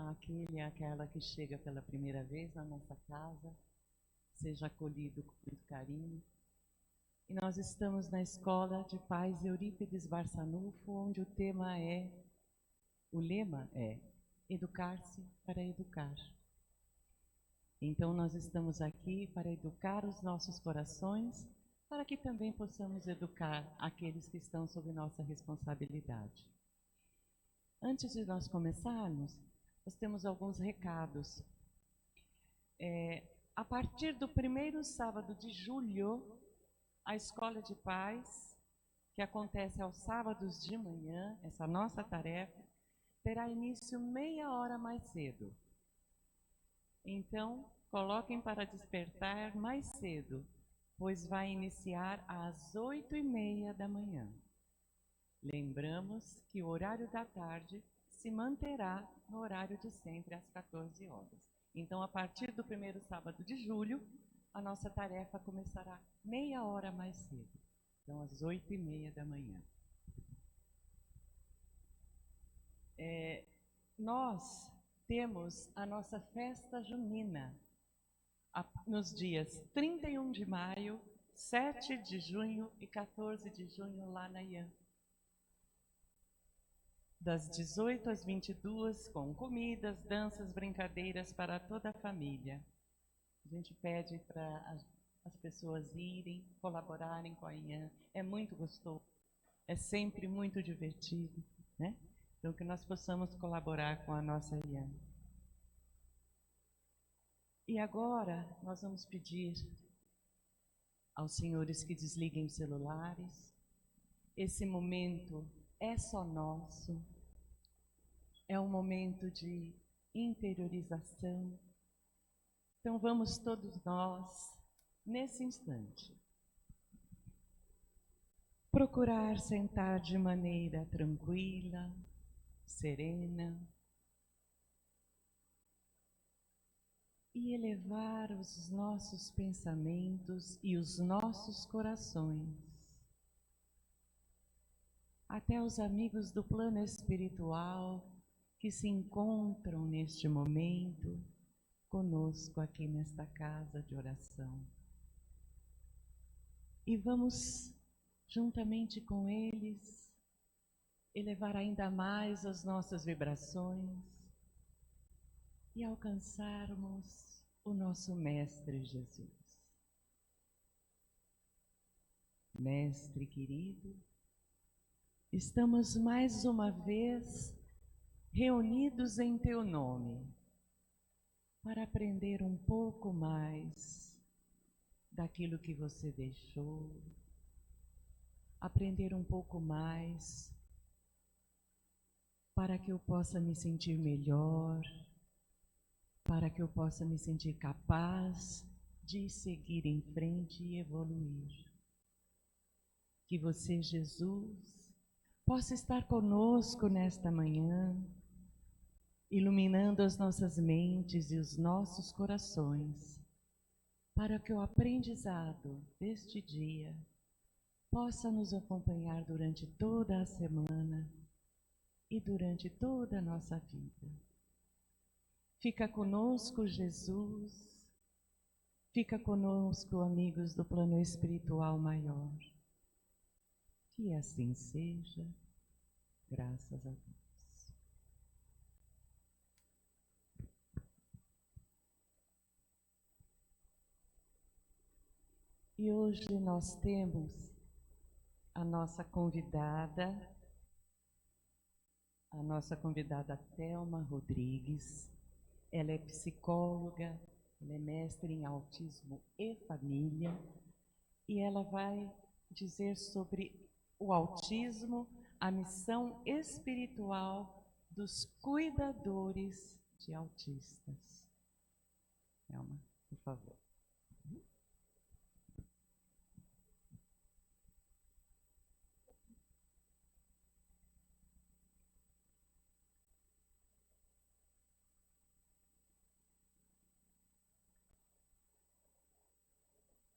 àquele e àquela que chega pela primeira vez na nossa casa, seja acolhido com muito carinho. E nós estamos na Escola de Pais Eurípides Barçanufo, onde o lema é educar-se para educar. Então nós estamos aqui para educar os nossos corações, para que também possamos educar aqueles que estão sob nossa responsabilidade. Antes de nós começarmos, nós temos alguns recados. A partir do primeiro sábado de julho, a Escola de Pais, que acontece aos sábados de manhã, essa nossa tarefa, terá início meia hora mais cedo. Então, coloquem para despertar mais cedo, pois vai iniciar às 8h30 da manhã. Lembramos que o horário da tarde se manterá no horário de sempre, às 14 horas. Então, a partir do primeiro sábado de julho, a nossa tarefa começará meia hora mais cedo. Então, às 8h30 da manhã. Nós temos a nossa festa junina nos dias 31 de maio, 7 de junho e 14 de junho lá na IAM. Das 18 às 22, com comidas, danças, brincadeiras para toda a família. A gente pede para as pessoas irem, colaborarem com a IAM. É muito gostoso, é sempre muito divertido, né? Então, que nós possamos colaborar com a nossa IAM. E agora, nós vamos pedir aos senhores que desliguem os celulares. Esse momento é só nosso. É um momento de interiorização. Então, vamos todos nós, nesse instante, procurar sentar de maneira tranquila, serena, e elevar os nossos pensamentos e os nossos corações até os amigos do plano espiritual que se encontram neste momento conosco aqui nesta casa de oração. E vamos, juntamente com eles, elevar ainda mais as nossas vibrações e alcançarmos o nosso Mestre Jesus. Mestre querido, estamos mais uma vez reunidos em Teu nome para aprender um pouco mais daquilo que Você deixou, aprender um pouco mais para que eu possa me sentir melhor, para que eu possa me sentir capaz de seguir em frente e evoluir. Que Você, Jesus, possa estar conosco nesta manhã, iluminando as nossas mentes e os nossos corações, para que o aprendizado deste dia possa nos acompanhar durante toda a semana e durante toda a nossa vida. Fica conosco, Jesus, fica conosco, amigos do plano espiritual maior. Que assim seja, graças a Deus. E hoje nós temos a nossa convidada Thelma Rodrigues. Ela é psicóloga, ela é mestre em autismo e família, e ela vai dizer sobre o autismo, a missão espiritual dos cuidadores de autistas. Thelma, por favor.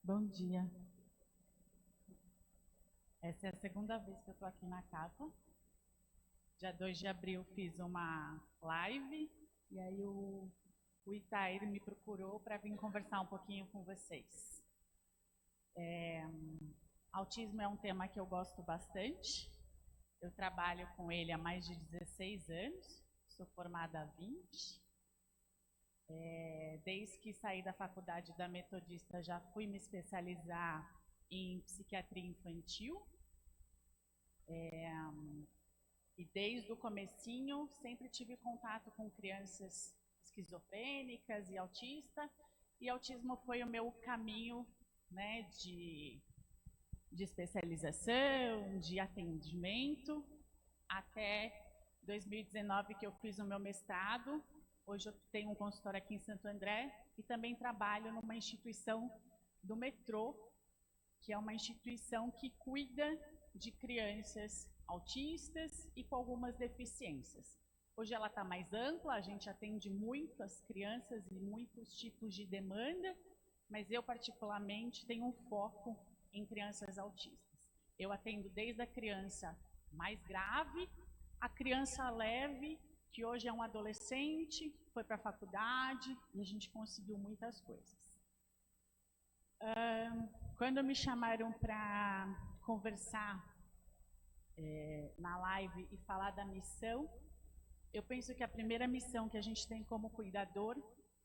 Bom dia. Essa é a segunda vez que eu estou aqui na casa. Dia 2 de abril fiz uma live E aí o Itair me procurou para vir conversar um pouquinho com vocês. Autismo é um tema que eu gosto bastante. Eu trabalho com ele há mais de 16 anos, sou formada há 20. Desde que saí da faculdade da Metodista, já fui me especializar em psiquiatria infantil. E desde o comecinho, sempre tive contato com crianças esquizofrênicas e autistas. E autismo foi o meu caminho, né, de especialização, de atendimento, até 2019 que eu fiz o meu mestrado. Hoje eu tenho um consultório aqui em Santo André e também trabalho numa instituição do metrô, que é uma instituição que cuida de crianças autistas e com algumas deficiências. Hoje ela está mais ampla, a gente atende muitas crianças e muitos tipos de demanda, mas eu particularmente tenho um foco em crianças autistas. Eu atendo desde a criança mais grave, a criança leve, que hoje é um adolescente, foi para a faculdade e a gente conseguiu muitas coisas. Quando me chamaram para conversar na live e falar da missão, eu penso que a primeira missão que a gente tem como cuidador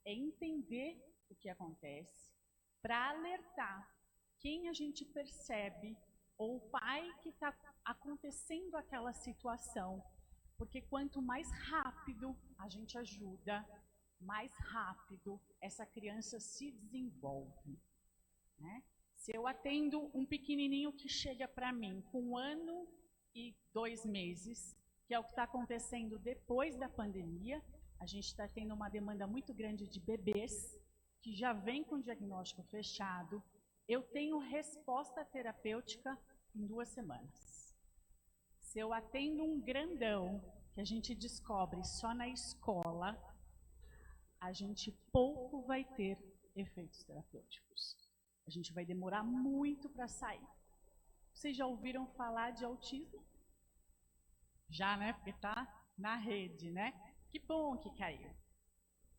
é entender o que acontece, para alertar quem a gente percebe, ou o pai que está acontecendo aquela situação, porque quanto mais rápido a gente ajuda, mais rápido essa criança se desenvolve, né? Se eu atendo um pequenininho que chega para mim com 1 ano e 2 meses, que é o que está acontecendo depois da pandemia, a gente está tendo uma demanda muito grande de bebês, que já vem com diagnóstico fechado. Eu tenho resposta terapêutica em 2 semanas. Se eu atendo um grandão, que a gente descobre só na escola, a gente pouco vai ter efeitos terapêuticos. A gente vai demorar muito para sair. Vocês já ouviram falar de autismo? Já, né? Porque está na rede, né? Que bom que caiu.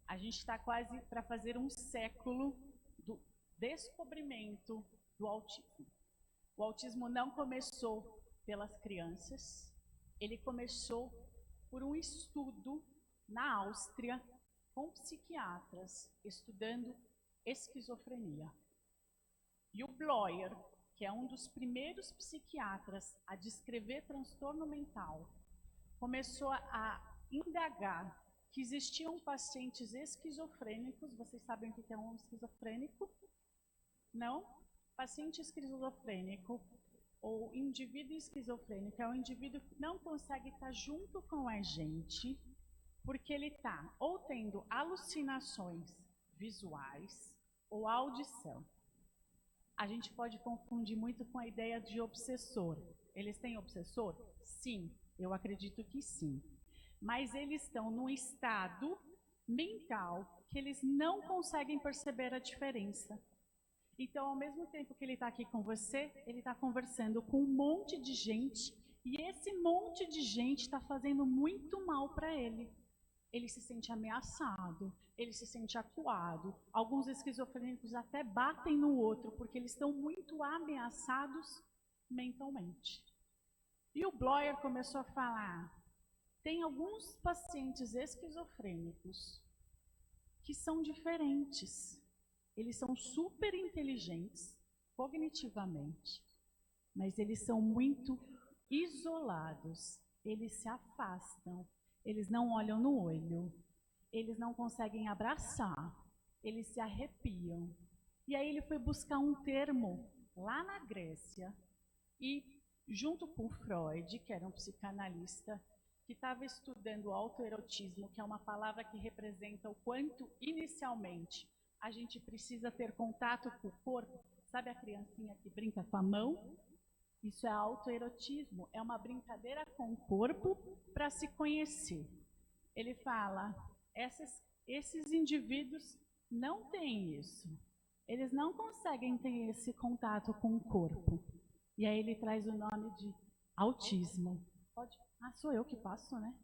A gente está quase para fazer um século do descobrimento do autismo. O autismo não começou pelas crianças, ele começou por um estudo na Áustria com psiquiatras estudando esquizofrenia. E o Bloyer, que é um dos primeiros psiquiatras a descrever transtorno mental, começou a indagar que existiam pacientes esquizofrênicos. Vocês sabem o que é um esquizofrênico? Não? Paciente esquizofrênico ou indivíduo esquizofrênico é um indivíduo que não consegue estar junto com a gente porque ele está ou tendo alucinações visuais ou audição. A gente pode confundir muito com a ideia de obsessor. Eles têm obsessor? Sim, eu acredito que sim. Mas eles estão num estado mental que eles não conseguem perceber a diferença. Então, ao mesmo tempo que ele está aqui com você, ele está conversando com um monte de gente, e esse monte de gente está fazendo muito mal para ele. Ele se sente ameaçado, ele se sente acuado. Alguns esquizofrênicos até batem no outro, porque eles estão muito ameaçados mentalmente. E o Bloyer começou a falar, tem alguns pacientes esquizofrênicos que são diferentes. Eles são super inteligentes, cognitivamente, mas eles são muito isolados, eles se afastam, eles não olham no olho, eles não conseguem abraçar, eles se arrepiam. E aí ele foi buscar um termo lá na Grécia e, junto com Freud, que era um psicanalista, que estava estudando o autoerotismo, que é uma palavra que representa o quanto, inicialmente, a gente precisa ter contato com o corpo. Sabe a criancinha que brinca com a mão? Isso é autoerotismo, é uma brincadeira com o corpo para se conhecer. Ele fala, esses indivíduos não têm isso. Eles não conseguem ter esse contato com o corpo. E aí ele traz o nome de autismo. Pode? Ah, sou eu que passo, né?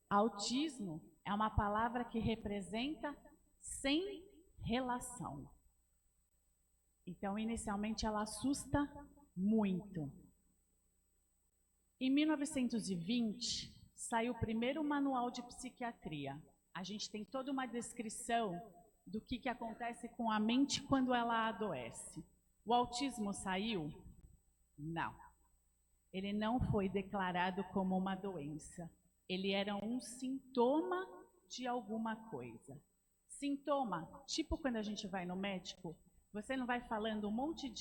Autismo é uma palavra que representa sem relação. Então, inicialmente, ela assusta muito. Em 1920, saiu o primeiro manual de psiquiatria. A gente tem toda uma descrição do que acontece com a mente quando ela adoece. O autismo saiu? Não. Ele não foi declarado como uma doença. Ele era um sintoma de alguma coisa. Sintoma, tipo quando a gente vai no médico, você não vai falando um monte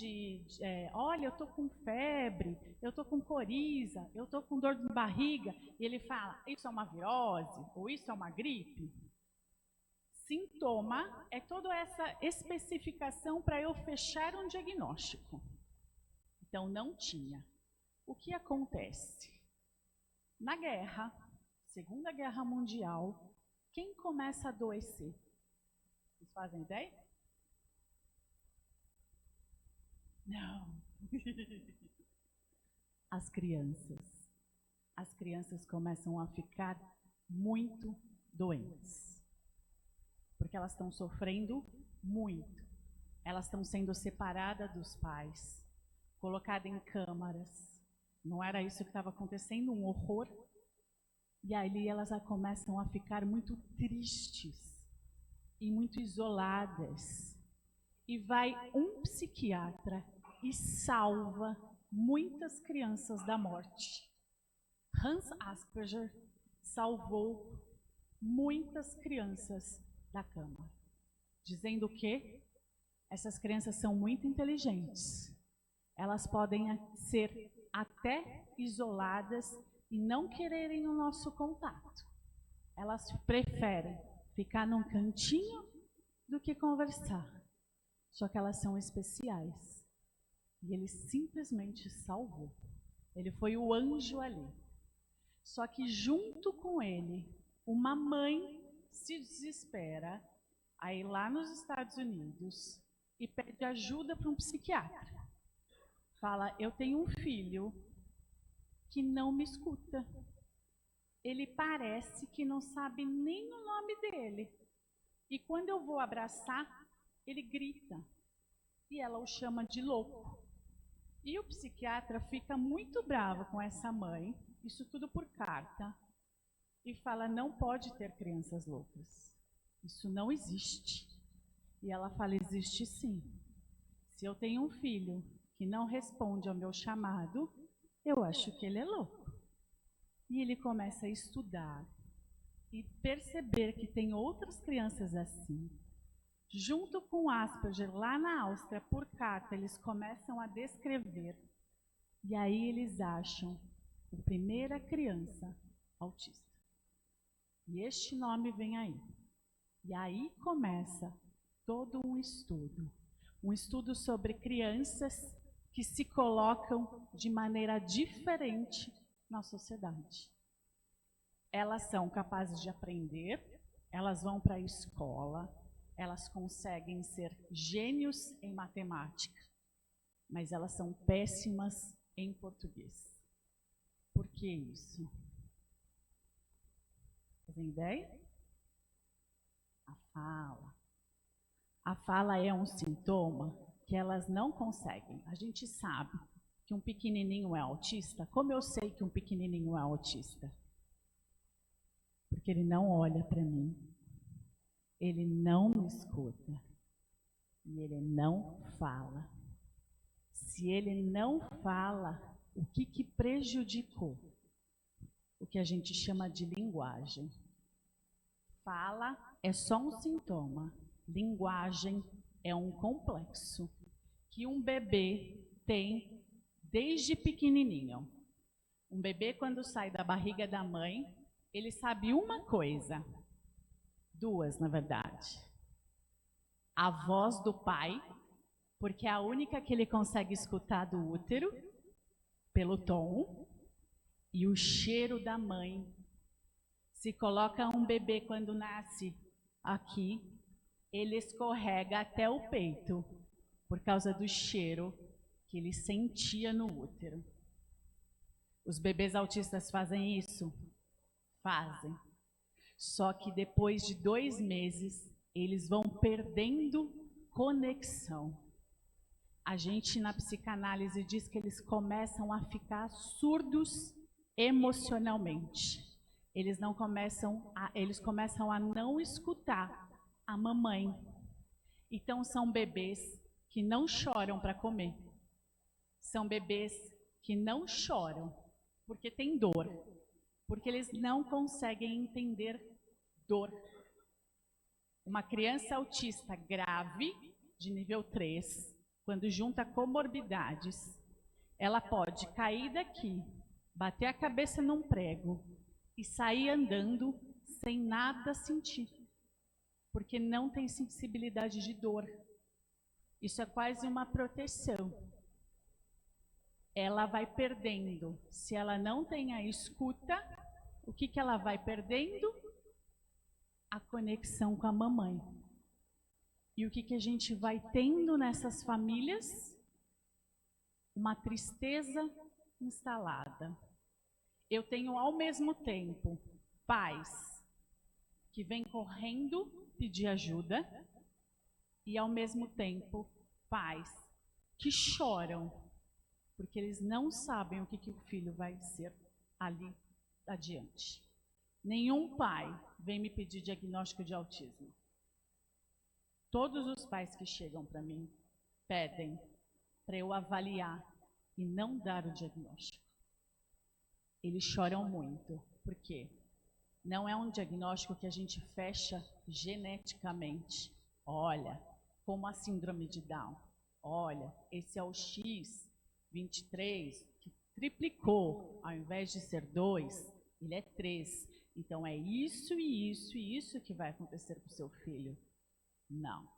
olha, eu tô com febre, eu tô com coriza, eu tô com dor de barriga, e ele fala, isso é uma virose, ou isso é uma gripe? Sintoma é toda essa especificação para eu fechar um diagnóstico. Então, não tinha. O que acontece? Na guerra, Segunda Guerra Mundial, quem começa a adoecer? Vocês fazem ideia? Não. As crianças. As crianças começam a ficar muito doentes. Porque elas estão sofrendo muito. Elas estão sendo separadas dos pais, colocadas em câmaras. Não era isso que estava acontecendo, um horror. E ali elas começam a ficar muito tristes e muito isoladas. E vai um psiquiatra e salva muitas crianças da morte. Hans Asperger salvou muitas crianças da cama, dizendo que essas crianças são muito inteligentes. Elas podem ser até isoladas e não quererem o nosso contato. Elas preferem ficar num cantinho do que conversar. Só que elas são especiais. E ele simplesmente salvou. Ele foi o anjo ali. Só que junto com ele, uma mãe se desespera a ir lá nos Estados Unidos e pede ajuda para um psiquiatra. Fala, eu tenho um filho que não me escuta. Ele parece que não sabe nem o nome dele. E quando eu vou abraçar, ele grita. E ela o chama de louco. E o psiquiatra fica muito bravo com essa mãe, isso tudo por carta, e fala, não pode ter crianças loucas. Isso não existe. E ela fala, existe sim. Se eu tenho um filho que não responde ao meu chamado, eu acho que ele é louco. E ele começa a estudar e perceber que tem outras crianças assim. Junto com Asperger, lá na Áustria, por carta, eles começam a descrever. E aí eles acham a primeira criança autista. E este nome vem aí. E aí começa todo um estudo sobre crianças que se colocam de maneira diferente na sociedade. Elas são capazes de aprender, elas vão para a escola, elas conseguem ser gênios em matemática, mas elas são péssimas em português. Por que isso? Tem ideia? A fala. A fala é um sintoma que elas não conseguem. A gente sabe que um pequenininho é autista. Como eu sei que um pequenininho é autista? Porque ele não olha para mim. Ele não me escuta. E ele não fala. Se ele não fala, o que prejudicou? O que a gente chama de linguagem. Fala é só um sintoma. Linguagem é um complexo que um bebê tem desde pequenininho. Um bebê, quando sai da barriga da mãe, ele sabe uma coisa. Duas, na verdade. A voz do pai, porque é a única que ele consegue escutar do útero, pelo tom, e o cheiro da mãe. Se coloca um bebê quando nasce aqui, ele escorrega até o peito, por causa do cheiro que ele sentia no útero. Os bebês autistas fazem isso? Fazem. Só que depois de 2 meses, eles vão perdendo conexão. A gente na psicanálise diz que eles começam a ficar surdos emocionalmente. Eles começam a não escutar a mamãe. Então são bebês que não choram para comer. São bebês que não choram porque tem dor, porque eles não conseguem entender dor. Uma criança autista grave, de nível 3, quando junta comorbidades, ela pode cair daqui, bater a cabeça num prego e sair andando sem nada sentir, porque não tem sensibilidade de dor. Isso é quase uma proteção. Ela vai perdendo. Se ela não tem a escuta, o que ela vai perdendo? A conexão com a mamãe. E o que a gente vai tendo nessas famílias? Uma tristeza instalada. Eu tenho ao mesmo tempo pais que vêm correndo pedir ajuda e ao mesmo tempo pais que choram porque eles não sabem o que o filho vai ser ali adiante. Nenhum pai vem me pedir diagnóstico de autismo. Todos os pais que chegam para mim pedem para eu avaliar e não dar o diagnóstico. Eles choram muito. Por quê? Não é um diagnóstico que a gente fecha geneticamente. Olha, como a síndrome de Down. Olha, esse é o X23, que triplicou. Ao invés de ser 2, ele é 3. Então é isso e isso e isso que vai acontecer com o seu filho. Não.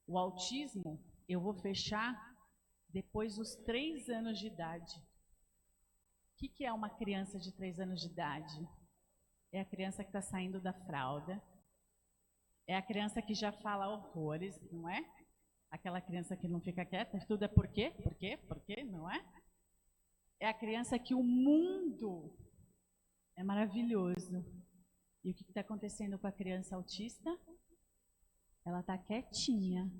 O autismo eu vou fechar depois dos 3 anos de idade. O que é uma criança de 3 anos de idade? É a criança que está saindo da fralda. É a criança que já fala horrores, não é? Aquela criança que não fica quieta, tudo é por quê? Por quê? Por quê? Não é? É a criança que o mundo é maravilhoso. E o que está acontecendo com a criança autista? Ela está quietinha,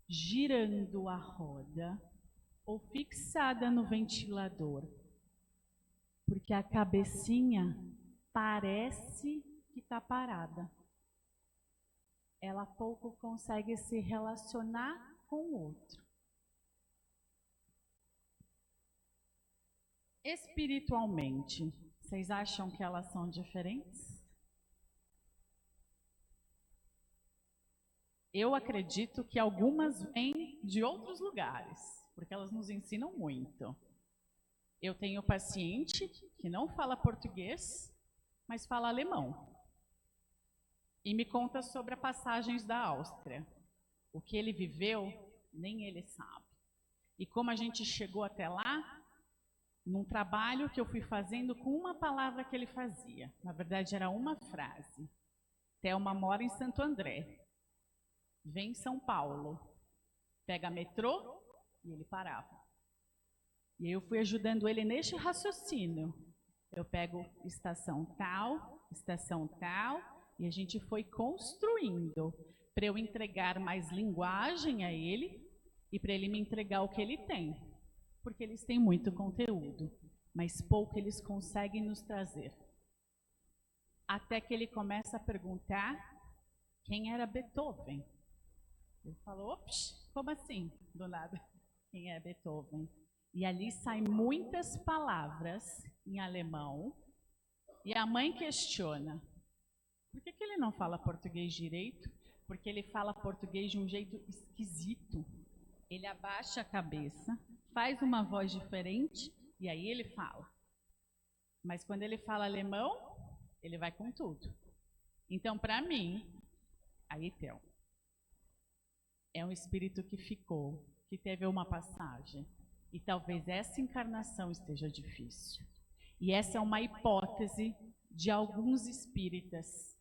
girando a roda ou fixada no ventilador. Porque a cabecinha parece que está parada. Ela pouco consegue se relacionar com o outro. Espiritualmente, vocês acham que elas são diferentes? Eu acredito que algumas vêm de outros lugares, porque elas nos ensinam muito. Eu tenho paciente que não fala português, mas fala alemão. E me conta sobre as passagens da Áustria. O que ele viveu, nem ele sabe. E como a gente chegou até lá, num trabalho que eu fui fazendo com uma palavra que ele fazia. Na verdade, era uma frase. Thelma mora em Santo André. Vem em São Paulo. Pega metrô e ele parava. E eu fui ajudando ele neste raciocínio. Eu pego estação tal, e a gente foi construindo para eu entregar mais linguagem a ele e para ele me entregar o que ele tem. Porque eles têm muito conteúdo, mas pouco eles conseguem nos trazer. Até que ele começa a perguntar quem era Beethoven. Ele falou, ops, como assim? Do nada, quem é Beethoven? E ali saem muitas palavras em alemão. E a mãe questiona, por que ele não fala português direito? Porque ele fala português de um jeito esquisito. Ele abaixa a cabeça, faz uma voz diferente e aí ele fala. Mas quando ele fala alemão, ele vai com tudo. Então, para mim, aí Theo, é um espírito que ficou, que teve uma passagem. E talvez essa encarnação esteja difícil. E essa é uma hipótese de alguns espíritas,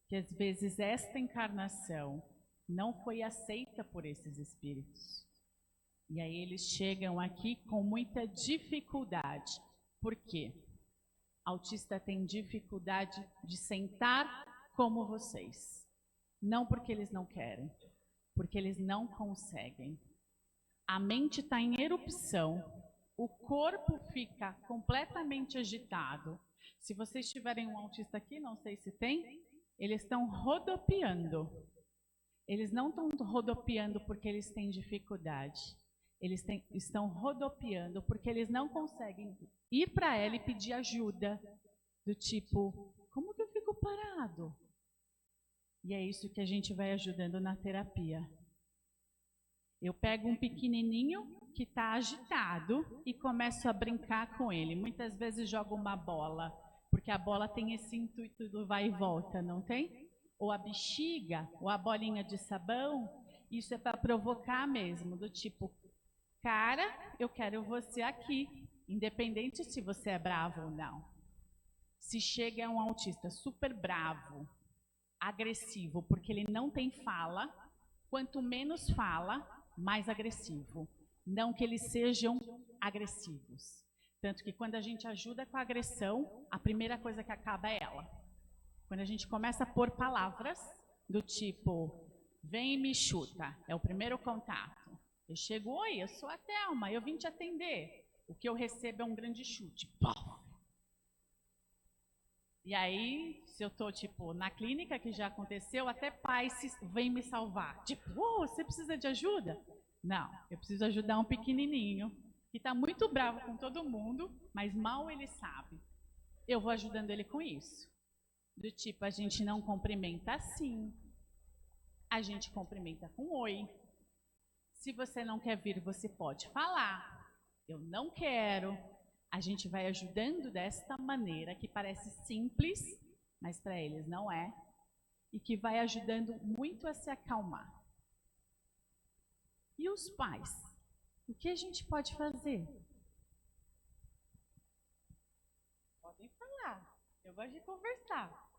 que às vezes esta encarnação não foi aceita por esses espíritos. E aí eles chegam aqui com muita dificuldade. Por quê? Autista tem dificuldade de sentar como vocês. Não porque eles não querem, porque eles não conseguem. A mente está em erupção, o corpo fica completamente agitado. Se vocês tiverem um autista aqui, não sei se tem, eles estão rodopiando. Eles não estão rodopiando porque eles têm dificuldade. Eles estão rodopiando porque eles não conseguem ir para ela e pedir ajuda. Do tipo, como que eu fico parado? E é isso que a gente vai ajudando na terapia. Eu pego um pequenininho que está agitado e começo a brincar com ele. Muitas vezes jogo uma bola, porque a bola tem esse intuito do vai e volta, não tem? Ou a bexiga, ou a bolinha de sabão, isso é para provocar mesmo, do tipo, cara, eu quero você aqui, independente se você é bravo ou não. Se chega um autista super bravo, agressivo, porque ele não tem fala, quanto menos fala, mais agressivo. Não que eles sejam agressivos. Tanto que quando a gente ajuda com a agressão, a primeira coisa que acaba é ela. Quando a gente começa a pôr palavras do tipo, vem e me chuta, é o primeiro contato. Eu chego, oi, eu sou a Thelma, eu vim te atender. O que eu recebo é um grande chute. Pau! E aí, se eu estou, tipo, na clínica, que já aconteceu, até pais vêm me salvar. Tipo, você precisa de ajuda? Não, eu preciso ajudar um pequenininho, que está muito bravo com todo mundo, mas mal ele sabe. Eu vou ajudando ele com isso. Do tipo, a gente não cumprimenta assim, a gente cumprimenta com oi. Se você não quer vir, você pode falar. Eu não quero. A gente vai ajudando desta maneira, que parece simples, mas para eles não é, e que vai ajudando muito a se acalmar. E os pais? O que a gente pode fazer? Podem falar, eu gosto de conversar.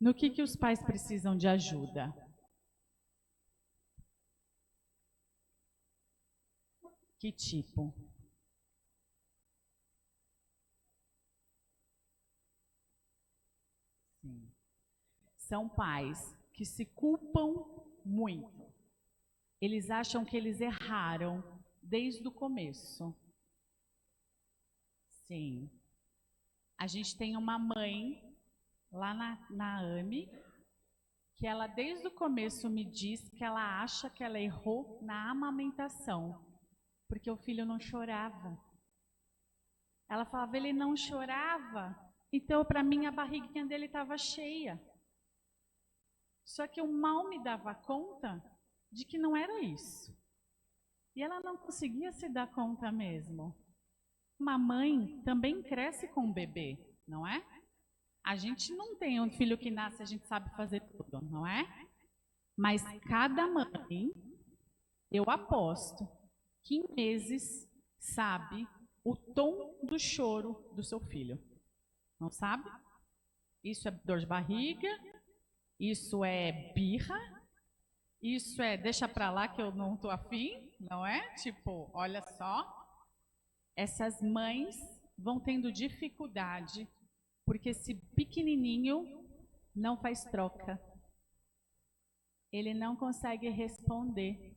No que os pais precisam de ajuda? Que tipo? Sim. São pais que se culpam muito. Eles acham que eles erraram desde o começo. Sim. A gente tem uma mãe lá na AME, que ela desde o começo me diz que ela acha que ela errou na amamentação, porque o filho não chorava. Ela falava, ele não chorava, então para mim a barriguinha dele estava cheia. Só que eu mal me dava conta de que não era isso. E ela não conseguia se dar conta mesmo. Uma mãe também cresce com um bebê, não é? A gente não tem um filho que nasce, a gente sabe fazer tudo, não é? Mas cada mãe, eu aposto, que em meses sabe o tom do choro do seu filho. Não sabe? Isso é dor de barriga, isso é birra, isso é deixa pra lá que eu não tô afim, não é? Tipo, olha só, essas mães vão tendo dificuldade porque esse pequenininho não faz troca. Ele não consegue responder.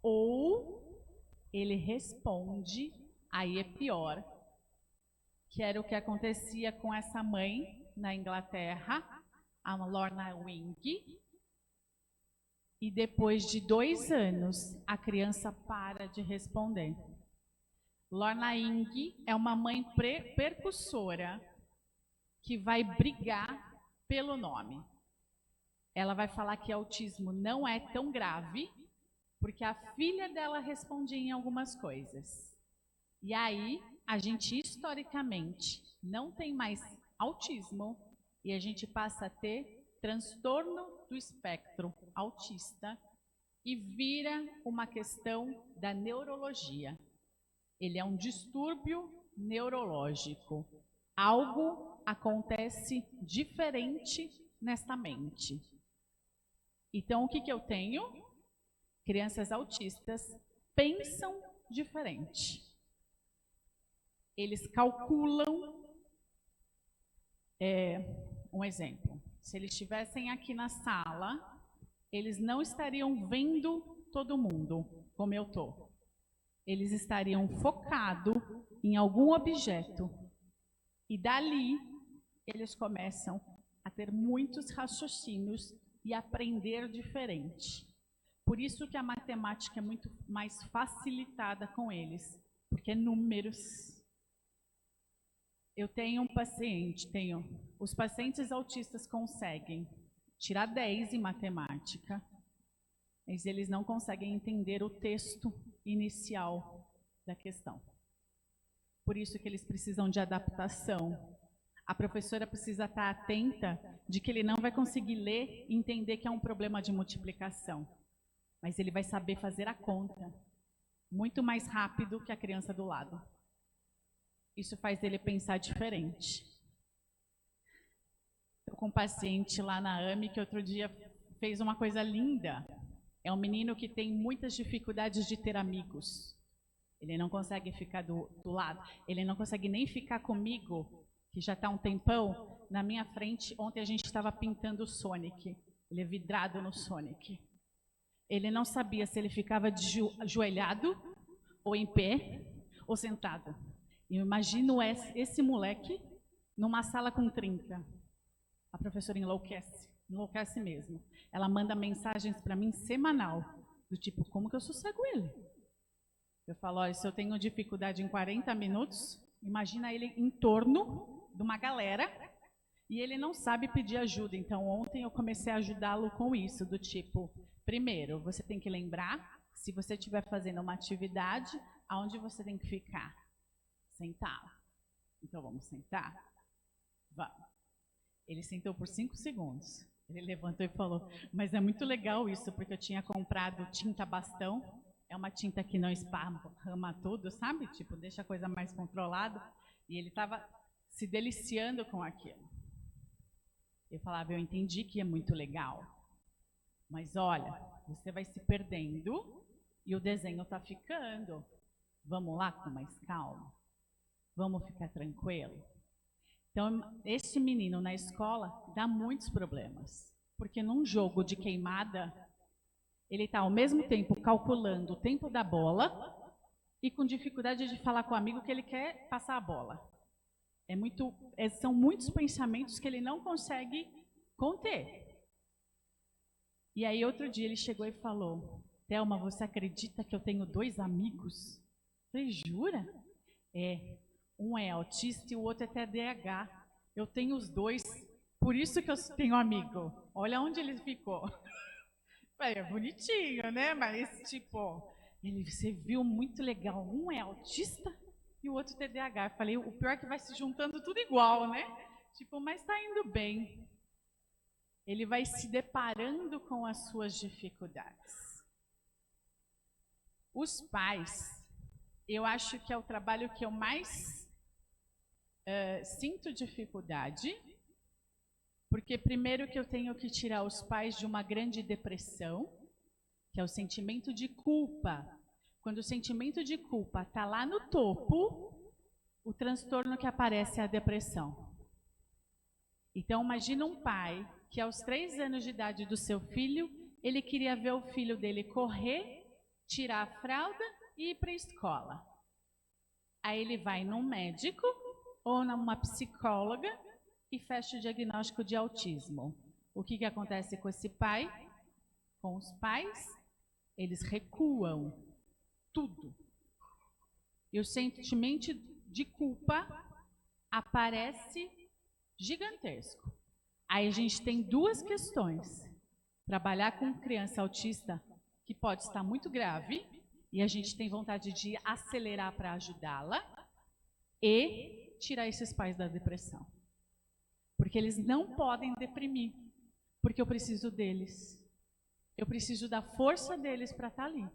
Ou ele responde, aí é pior. Que era o que acontecia com essa mãe na Inglaterra, a Lorna Wing. E depois de 2 anos, a criança para de responder. Lorna Wing é uma mãe percussora que vai brigar pelo nome. Ela vai falar que autismo não é tão grave, porque a filha dela respondia em algumas coisas. E aí, a gente historicamente não tem mais autismo e a gente passa a ter transtorno do espectro autista e vira uma questão da neurologia. Ele é um distúrbio neurológico, algo acontece diferente nesta mente. Então, o que eu tenho? Crianças autistas pensam diferente. Eles calculam. Um exemplo. Se eles estivessem aqui na sala, eles não estariam vendo todo mundo, como eu estou. Eles estariam focados em algum objeto. E dali, eles começam a ter muitos raciocínios e aprender diferente. Por isso que a matemática é muito mais facilitada com eles, porque é números. Eu tenho um paciente, os pacientes autistas conseguem tirar 10 em matemática, mas eles não conseguem entender o texto inicial da questão. Por isso que eles precisam de adaptação. A professora precisa estar atenta de que ele não vai conseguir ler e entender que é um problema de multiplicação, mas ele vai saber fazer a conta muito mais rápido que a criança do lado. Isso faz ele pensar diferente. Estou com um paciente lá na AME que outro dia fez uma coisa linda. É um menino que tem muitas dificuldades de ter amigos. Ele não consegue ficar do lado. Ele não consegue nem ficar comigo, que já está um tempão, na minha frente. Ontem a gente estava pintando o Sonic. Ele é vidrado no Sonic. Ele não sabia se ele ficava ajoelhado, ou em pé, ou sentado. Eu imagino esse moleque numa sala com 30. A professora enlouquece mesmo. Ela manda mensagens para mim semanal, do tipo, como que eu sossego ele? Eu falo, olha, se eu tenho dificuldade em 40 minutos, imagina ele em torno de uma galera e ele não sabe pedir ajuda. Então, ontem eu comecei a ajudá-lo com isso, do tipo, primeiro, você tem que lembrar, se você estiver fazendo uma atividade, aonde você tem que ficar? Sentado. Então, vamos sentar? Vamos. Ele sentou por 5 segundos. Ele levantou e falou, mas é muito legal isso, porque eu tinha comprado tinta bastão. É uma tinta que não esparrama tudo, sabe? Tipo, deixa a coisa mais controlada. E ele estava se deliciando com aquilo. Eu falava, eu entendi que é muito legal. Mas olha, você vai se perdendo e o desenho está ficando. Vamos lá com mais calma? Vamos ficar tranquilo? Então, esse menino na escola dá muitos problemas. Porque num jogo de queimada, ele está ao mesmo tempo calculando o tempo da bola e com dificuldade de falar com o amigo que ele quer passar a bola. São muitos pensamentos que ele não consegue conter. E aí, outro dia, ele chegou e falou, Thelma, você acredita que eu tenho 2 amigos? Eu falei, jura? Um é autista e o outro é TDAH. Eu tenho os 2, por isso que eu tenho amigo. Olha onde ele ficou. É bonitinho, né? Mas, tipo, você viu, muito legal. Um é autista e o outro TDAH. Eu falei, o pior é que vai se juntando tudo igual, né? Tipo, mas tá indo bem. Ele vai se deparando com as suas dificuldades. Os pais, eu acho que é o trabalho que eu mais sinto dificuldade, porque primeiro que eu tenho que tirar os pais de uma grande depressão, que é o sentimento de culpa. Quando o sentimento de culpa está lá no topo, o transtorno que aparece é a depressão. Então, imagina um pai que aos 3 anos de idade do seu filho, ele queria ver o filho dele correr, tirar a fralda e ir para a escola. Aí ele vai num médico ou numa psicóloga e fecha o diagnóstico de autismo. O que acontece com esse pai? Com os pais, eles recuam tudo. E o sentimento de culpa aparece gigantesco. Aí a gente tem 2 questões. Trabalhar com criança autista, que pode estar muito grave, e a gente tem vontade de acelerar para ajudá-la, e tirar esses pais da depressão. Porque eles não podem deprimir, porque eu preciso deles. Eu preciso da força deles para estar ali.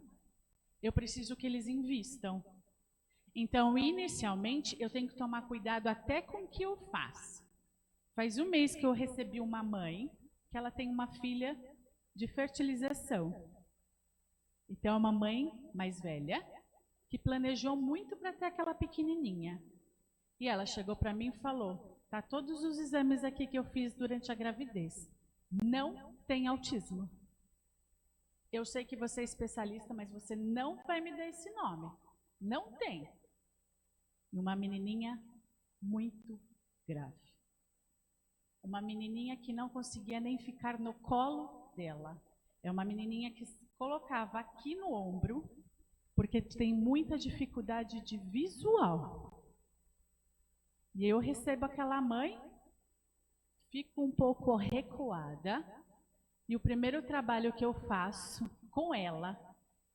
Eu preciso que eles invistam. Então, inicialmente, eu tenho que tomar cuidado até com o que eu faço. Faz um mês que eu recebi uma mãe, que ela tem uma filha de fertilização. Então, é uma mãe mais velha, que planejou muito para ter aquela pequenininha. E ela chegou para mim e falou, tá todos os exames aqui que eu fiz durante a gravidez. Não tem autismo. Eu sei que você é especialista, mas você não vai me dar esse nome. Não tem. E uma menininha muito grave. Uma menininha que não conseguia nem ficar no colo dela. É uma menininha que se colocava aqui no ombro, porque tem muita dificuldade de visual. E eu recebo aquela mãe, fico um pouco recuada, e o primeiro trabalho que eu faço com ela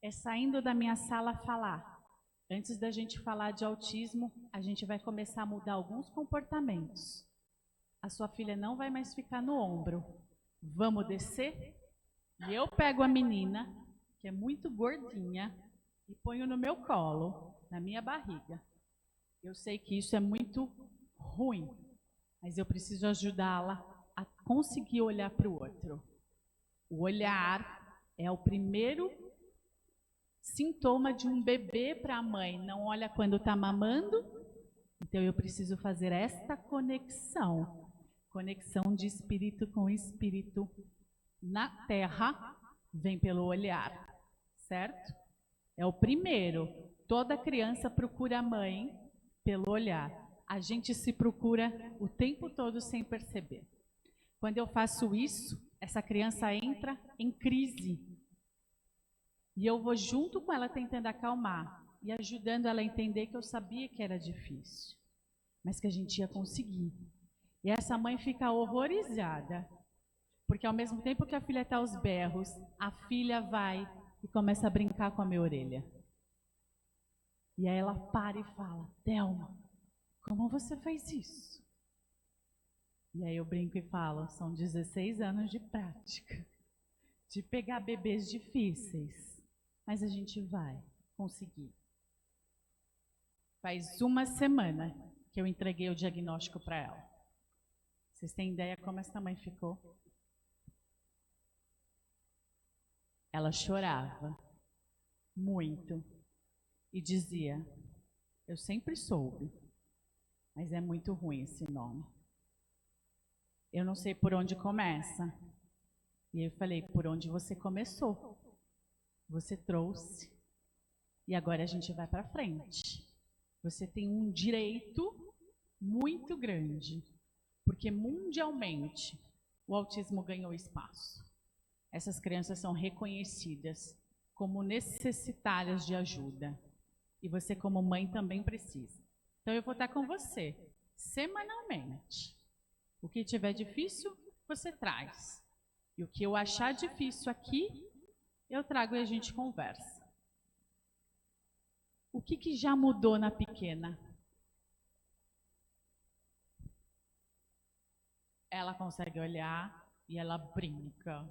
é saindo da minha sala falar. Antes da gente falar de autismo, a gente vai começar a mudar alguns comportamentos. A sua filha não vai mais ficar no ombro. Vamos descer? E eu pego a menina, que é muito gordinha, e ponho no meu colo, na minha barriga. Eu sei que isso é muito ruim, mas eu preciso ajudá-la a conseguir olhar para o outro. O olhar é o primeiro sintoma de um bebê para a mãe. Não olha quando está mamando. Então eu preciso fazer esta conexão. Conexão de espírito com espírito na terra vem pelo olhar, certo? É o primeiro. Toda criança procura a mãe pelo olhar. A gente se procura o tempo todo sem perceber. Quando eu faço isso, essa criança entra em crise. E eu vou junto com ela tentando acalmar e ajudando ela a entender que eu sabia que era difícil, mas que a gente ia conseguir. E essa mãe fica horrorizada, porque ao mesmo tempo que a filha está aos berros, a filha vai e começa a brincar com a minha orelha. E aí ela para e fala, Thelma, como você fez isso? E aí eu brinco e falo, são 16 anos de prática, de pegar bebês difíceis, mas a gente vai conseguir. Faz uma semana que eu entreguei o diagnóstico para ela. Vocês têm ideia como essa mãe ficou? Ela chorava muito e dizia, eu sempre soube, mas é muito ruim esse nome. Eu não sei por onde começa. E eu falei, por onde você começou? Você trouxe. E agora a gente vai para frente. Você tem um direito muito grande, porque mundialmente o autismo ganhou espaço. Essas crianças são reconhecidas como necessitadas de ajuda. E você, como mãe, também precisa. Então eu vou estar com você, semanalmente. O que tiver difícil, você traz. E o que eu achar difícil aqui, eu trago e a gente conversa. O que já mudou na pequena? Ela consegue olhar e ela brinca.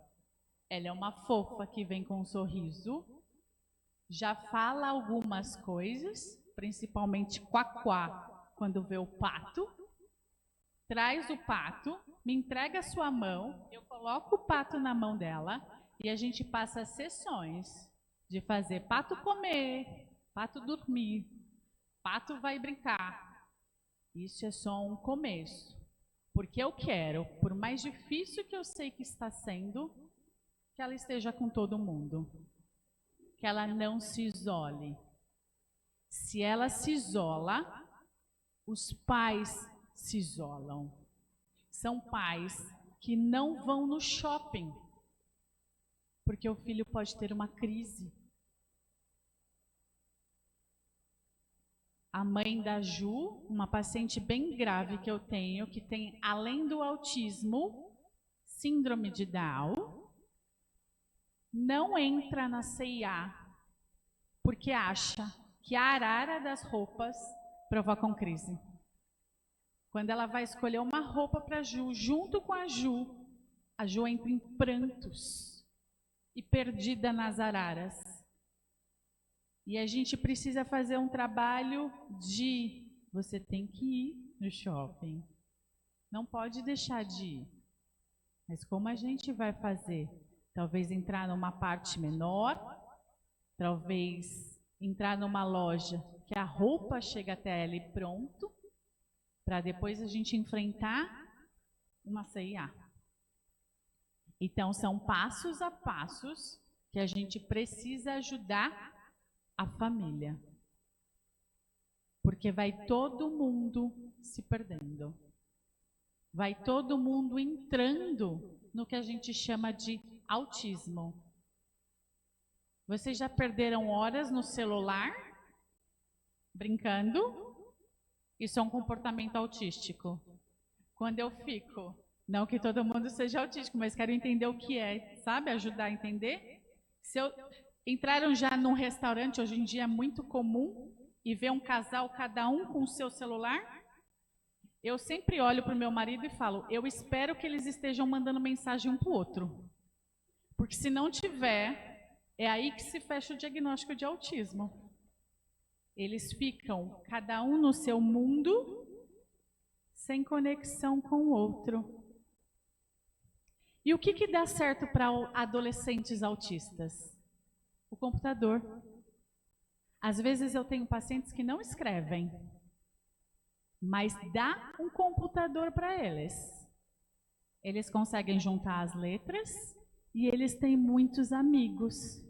Ela é uma fofa que vem com um sorriso. Já fala algumas coisas, principalmente quá-quá, quando vê o pato. Traz o pato, me entrega a sua mão, eu coloco o pato na mão dela e a gente passa sessões de fazer pato comer, pato dormir, pato vai brincar. Isso é só um começo, porque eu quero, por mais difícil que eu sei que está sendo, que ela esteja com todo mundo, que ela não se isole. Se ela se isola, os pais se isolam. São pais que não vão no shopping, porque o filho pode ter uma crise. A mãe da Ju, uma paciente bem grave que eu tenho, que tem, além do autismo, síndrome de Down, não entra na C&A, porque acha que a arara das roupas provoca crise. Quando ela vai escolher uma roupa para a Ju, junto com a Ju entra em prantos e perdida nas araras. E a gente precisa fazer um trabalho de você tem que ir no shopping. Não pode deixar de ir. Mas como a gente vai fazer? Talvez entrar numa parte menor, talvez entrar numa loja que a roupa chega até ela e pronto, para depois a gente enfrentar uma C&A. Então, são passos a passos que a gente precisa ajudar a família. Porque vai todo mundo se perdendo. Vai todo mundo entrando no que a gente chama de autismo. Vocês já perderam horas no celular, brincando? Isso é um comportamento autístico. Quando eu fico, não que todo mundo seja autístico, mas quero entender o que é, sabe? Ajudar a entender. Entraram já num restaurante, hoje em dia é muito comum, e ver um casal, cada um com o seu celular. Eu sempre olho para o meu marido e falo, eu espero que eles estejam mandando mensagem um para o outro. Porque se não tiver, é aí que se fecha o diagnóstico de autismo. Eles ficam, cada um no seu mundo, sem conexão com o outro. E o que dá certo para adolescentes autistas? O computador. Às vezes eu tenho pacientes que não escrevem, mas dá um computador para eles. Eles conseguem juntar as letras e eles têm muitos amigos.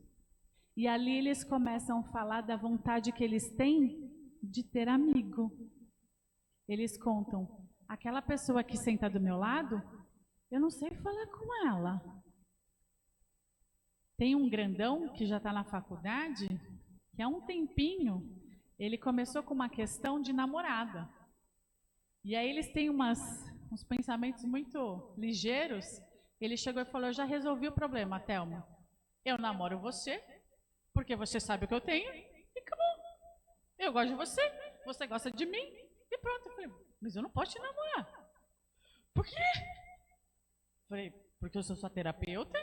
E ali eles começam a falar da vontade que eles têm de ter amigo. Eles contam, aquela pessoa que senta do meu lado, eu não sei falar com ela. Tem um grandão que já está na faculdade, que há um tempinho, ele começou com uma questão de namorada. E aí eles têm uns pensamentos muito ligeiros. Ele chegou e falou, eu já resolvi o problema, Thelma. Eu namoro você, porque você sabe o que eu tenho, e acabou. Eu gosto de você, você gosta de mim, e pronto. Eu falei, mas eu não posso te namorar. Por quê? Eu falei, porque eu sou sua terapeuta,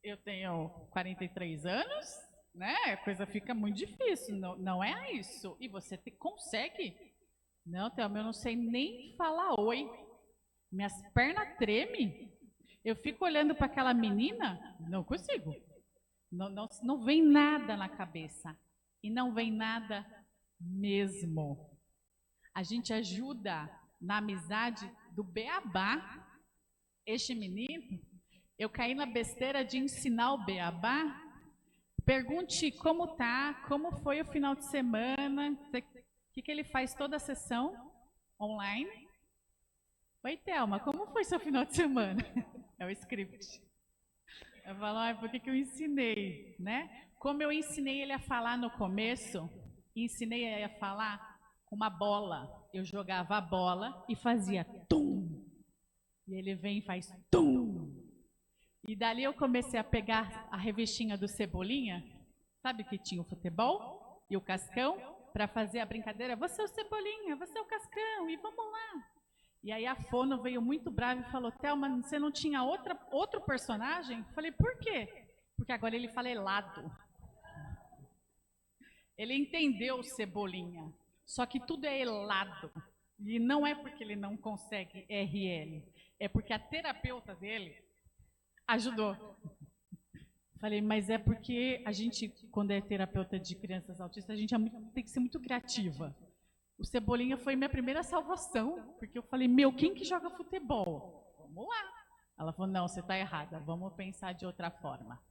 eu tenho 43 anos, né? A coisa fica muito difícil, não é isso. E você consegue? Não, Thelma, eu não sei nem falar oi. Minhas pernas tremem. Eu fico olhando para aquela menina, não consigo. Não vem nada na cabeça. E não vem nada mesmo. A gente ajuda na amizade do beabá. Este menino, eu caí na besteira de ensinar o beabá. Pergunte como tá, como foi o final de semana, o que ele faz toda a sessão online. Oi, Thelma, como foi seu final de semana? É o script. Eu falo, por que eu ensinei, né? Como eu ensinei ele a falar no começo, ensinei ele a falar com uma bola. Eu jogava a bola e fazia tum. E ele vem e faz tum. E dali eu comecei a pegar a revistinha do Cebolinha, sabe que tinha o futebol e o Cascão, para fazer a brincadeira, você é o Cebolinha, você é o Cascão, e vamos lá. E aí a Fono veio muito brava e falou, Thelma, você não tinha outro personagem? Eu falei, por quê? Porque agora ele fala helado. Ele entendeu o Cebolinha, só que tudo é helado. E não é porque ele não consegue RL, é porque a terapeuta dele ajudou. Falei, mas é porque a gente, quando é terapeuta de crianças autistas, a gente tem que ser muito criativa. O Cebolinha foi minha primeira salvação, porque eu falei, quem que joga futebol? Vamos lá. Ela falou, não, você está errada, vamos pensar de outra forma.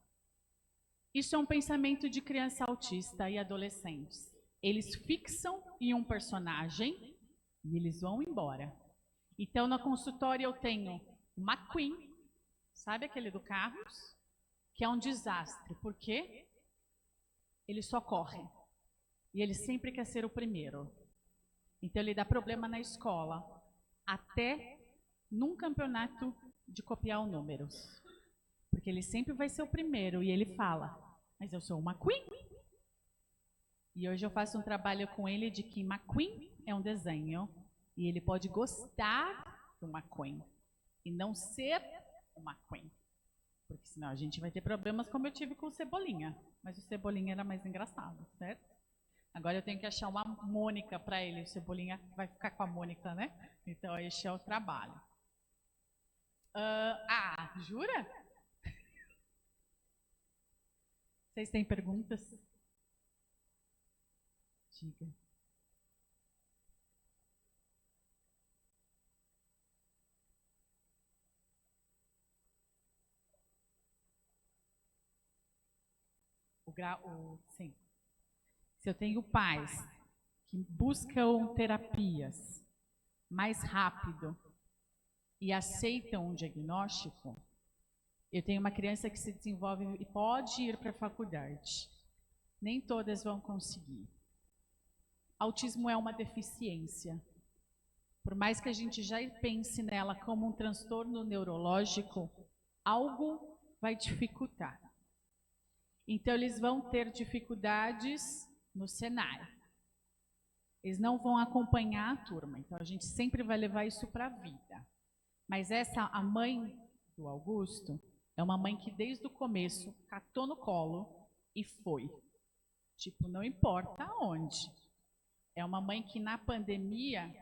Isso é um pensamento de criança autista e adolescentes. Eles fixam em um personagem e eles vão embora. Então, no consultório eu tenho o McQueen, sabe aquele do Carros? Que é um desastre. Por quê? Ele só corre. E ele sempre quer ser o primeiro. Então, ele dá problema na escola. Até num campeonato de copiar os números. Porque ele sempre vai ser o primeiro. E ele fala, mas eu sou o McQueen. E hoje eu faço um trabalho com ele de que McQueen é um desenho. E ele pode gostar do McQueen. E não ser o McQueen. Porque senão a gente vai ter problemas como eu tive com o Cebolinha. Mas o Cebolinha era mais engraçado, certo? Agora eu tenho que achar uma Mônica para ele. O Cebolinha vai ficar com a Mônica, né? Então, este é o trabalho. Jura? Vocês têm perguntas? Diga. Sim. Se eu tenho pais que buscam terapias mais rápido e aceitam um diagnóstico, eu tenho uma criança que se desenvolve e pode ir para a faculdade. Nem todas vão conseguir. Autismo é uma deficiência. Por mais que a gente já pense nela como um transtorno neurológico, algo vai dificultar. Então, eles vão ter dificuldades no cenário. Eles não vão acompanhar a turma. Então, a gente sempre vai levar isso para a vida. Mas a mãe do Augusto, é uma mãe que desde o começo catou no colo e foi. Tipo, não importa aonde. É uma mãe que na pandemia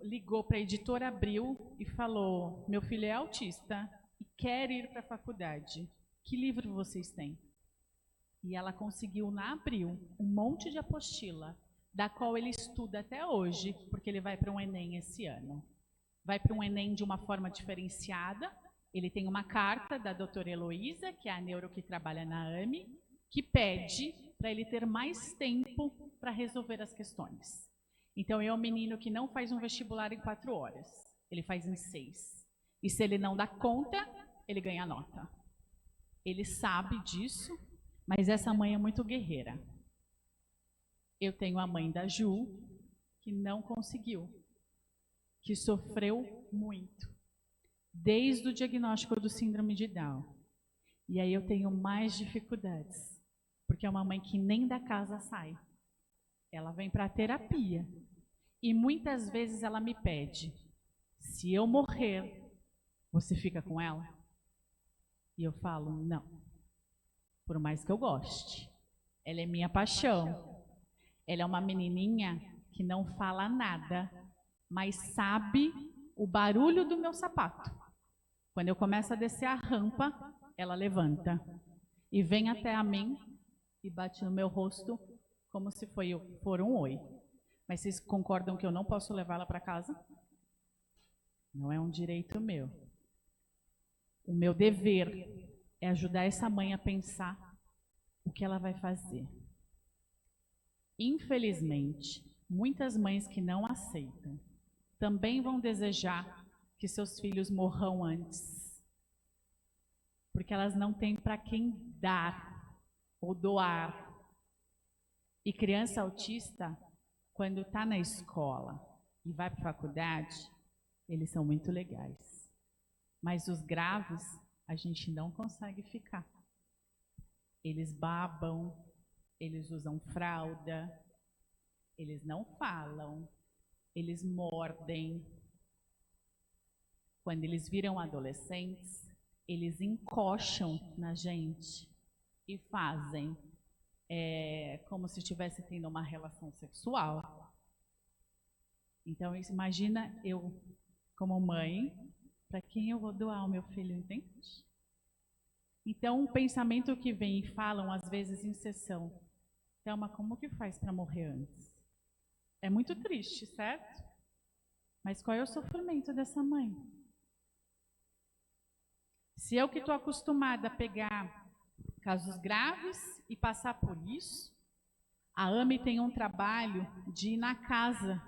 ligou para a editora Abril e falou: meu filho é autista e quer ir para a faculdade. Que livro vocês têm? E ela conseguiu na Abril um monte de apostila, da qual ele estuda até hoje, porque ele vai para um Enem esse ano. Vai para um Enem de uma forma diferenciada. Ele tem uma carta da doutora Heloísa, que é a neuro que trabalha na AME, que pede para ele ter mais tempo para resolver as questões. Então, é um menino que não faz um vestibular em 4 horas, ele faz em 6. E se ele não dá conta, ele ganha nota. Ele sabe disso, mas essa mãe é muito guerreira. Eu tenho a mãe da Ju, que não conseguiu, que sofreu muito, desde o diagnóstico do síndrome de Down. E aí eu tenho mais dificuldades, porque é uma mãe que nem da casa sai. Ela vem para a terapia. E muitas vezes ela me pede: se eu morrer, você fica com ela? E eu falo: não. Por mais que eu goste. Ela é minha paixão. Ela é uma menininha que não fala nada, mas sabe o barulho do meu sapato. Quando eu começo a descer a rampa, ela levanta e vem até a mim e bate no meu rosto como se for um oi. Mas vocês concordam que eu não posso levá-la para casa? Não é um direito meu. O meu dever é ajudar essa mãe a pensar o que ela vai fazer. Infelizmente, muitas mães que não aceitam também vão desejar que seus filhos morram antes, porque elas não têm para quem dar ou doar. E criança autista, quando está na escola e vai para a faculdade, eles são muito legais. Mas os graves, a gente não consegue ficar. Eles babam, eles usam fralda, eles não falam, eles mordem. Quando eles viram adolescentes, eles encoxam na gente e fazem como se estivesse tendo uma relação sexual. Então, imagina eu, como mãe, para quem eu vou doar o meu filho, entende? Então, um pensamento que vem e falam, às vezes, em sessão: Thelma, como que faz para morrer antes? É muito triste, certo? Mas qual é o sofrimento dessa mãe? Se eu que estou acostumada a pegar casos graves e passar por isso, a AME tem um trabalho de ir na casa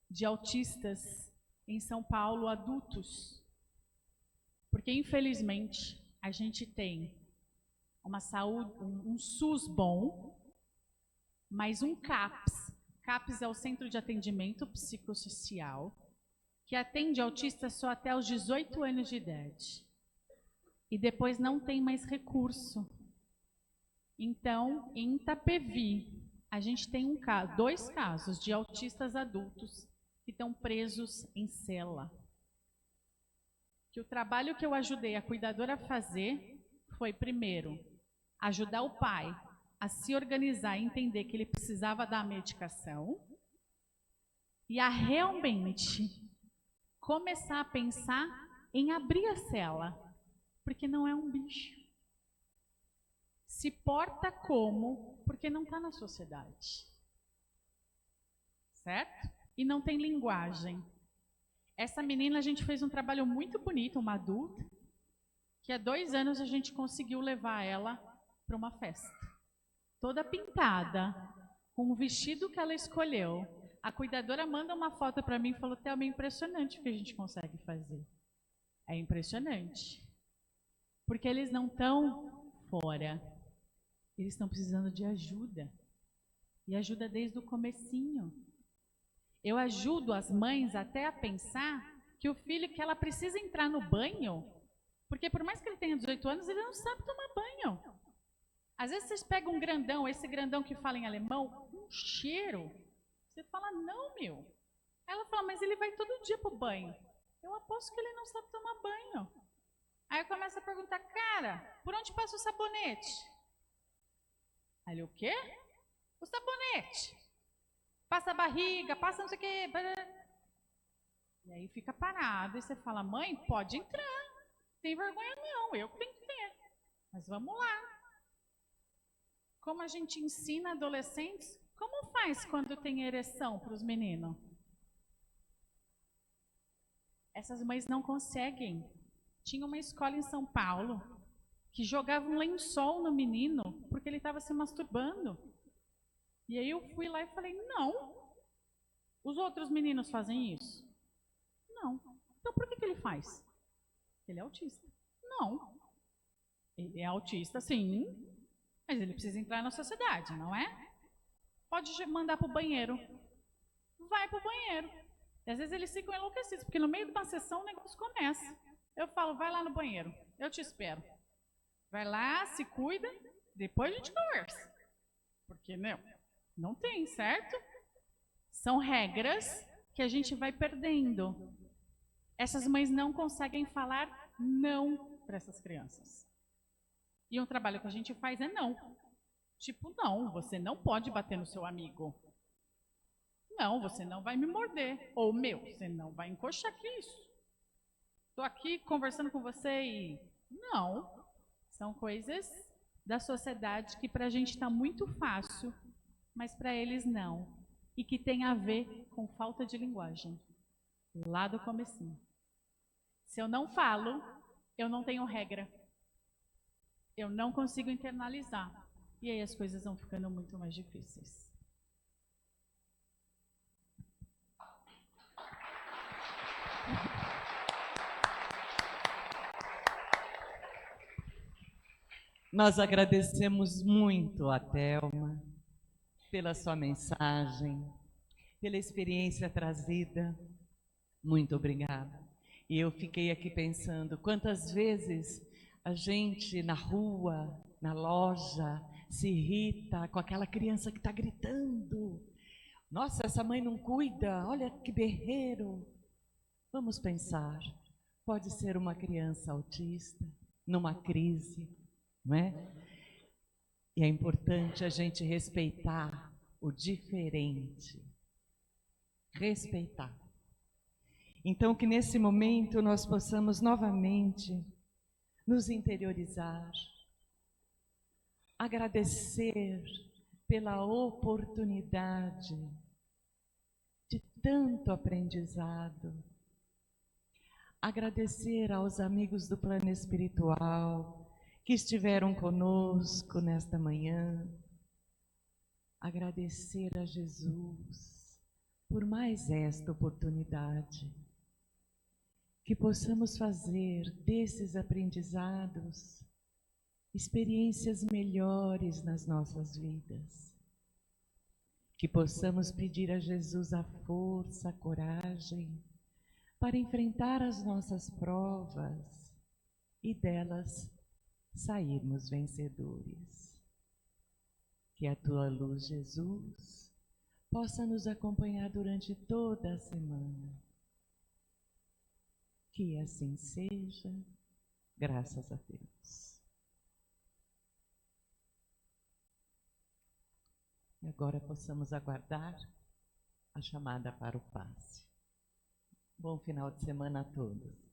de autistas em São Paulo, adultos. Porque, infelizmente, a gente tem uma saúde, um SUS bom, mas um CAPS. CAPS é o Centro de Atendimento Psicossocial, que atende autistas só até os 18 anos de idade. E depois não tem mais recurso. Então, em Itapevi, a gente tem 2 casos de autistas adultos que estão presos em cela. Que o trabalho que eu ajudei a cuidadora a fazer foi, primeiro, ajudar o pai a se organizar e entender que ele precisava da medicação e a realmente começar a pensar em abrir a cela, porque não é um bicho. Se porta como, porque não está na sociedade. Certo? E não tem linguagem. Essa menina, a gente fez um trabalho muito bonito, uma adulta, que há 2 anos a gente conseguiu levar ela para uma festa. Toda pintada, com o vestido que ela escolheu. A cuidadora manda uma foto para mim e falou, Thelma, é impressionante o que a gente consegue fazer. É impressionante. Porque eles não estão fora. Eles estão precisando de ajuda. E ajuda desde o comecinho. Eu ajudo as mães até a pensar que o filho, que ela precisa entrar no banho, porque por mais que ele tenha 18 anos, ele não sabe tomar banho. Às vezes vocês pegam um grandão, esse grandão que fala em alemão, um cheiro. Você fala, não, meu. Aí ela fala, mas ele vai todo dia pro banho. Eu aposto que ele não sabe tomar banho. Aí eu começo a perguntar, cara, por onde passa o sabonete? Aí ele, o quê? O sabonete. Passa a barriga, passa não sei o quê. E aí fica parado e você fala, mãe, pode entrar. Tem vergonha não, eu tenho que ter. Mas vamos lá. Como a gente ensina adolescentes, como faz quando tem ereção para os meninos? Essas mães não conseguem. Tinha uma escola em São Paulo que jogava um lençol no menino porque ele estava se masturbando. E aí eu fui lá e falei, não. Os outros meninos fazem isso? Não. Então por que ele faz? Ele é autista. Não. Ele é autista, sim, mas ele precisa entrar na sociedade, não é? Pode mandar para o banheiro. Vai para o banheiro. E às vezes eles ficam enlouquecidos, porque no meio de uma sessão o negócio começa. Eu falo, vai lá no banheiro, eu te espero. Vai lá, se cuida, depois a gente conversa. Porque, não tem, certo? São regras que a gente vai perdendo. Essas mães não conseguem falar não para essas crianças. E um trabalho que a gente faz é não. Tipo, não, você não pode bater no seu amigo. Não, você não vai me morder. Ou, você não vai encoxar aqui isso. Estou aqui conversando com você e... Não. São coisas da sociedade que para a gente está muito fácil, mas para eles não. E que tem a ver com falta de linguagem. Lá do comecinho. Se eu não falo, eu não tenho regra. Eu não consigo internalizar. E aí as coisas vão ficando muito mais difíceis. Nós agradecemos muito a Thelma pela sua mensagem, pela experiência trazida. Muito obrigada. E eu fiquei aqui pensando, quantas vezes a gente na rua, na loja, se irrita com aquela criança que está gritando. Nossa, essa mãe não cuida, olha que berreiro. Vamos pensar, pode ser uma criança autista, numa crise, não é? E é importante a gente respeitar o diferente. Respeitar. Então, que nesse momento nós possamos novamente nos interiorizar, agradecer pela oportunidade de tanto aprendizado, agradecer aos amigos do plano espiritual que estiveram conosco nesta manhã, agradecer a Jesus por mais esta oportunidade, que possamos fazer desses aprendizados experiências melhores nas nossas vidas, que possamos pedir a Jesus a força, a coragem para enfrentar as nossas provas e delas sairmos vencedores. Que a tua luz, Jesus, possa nos acompanhar durante toda a semana. Que assim seja, graças a Deus. E agora possamos aguardar a chamada para o passe. Bom final de semana a todos.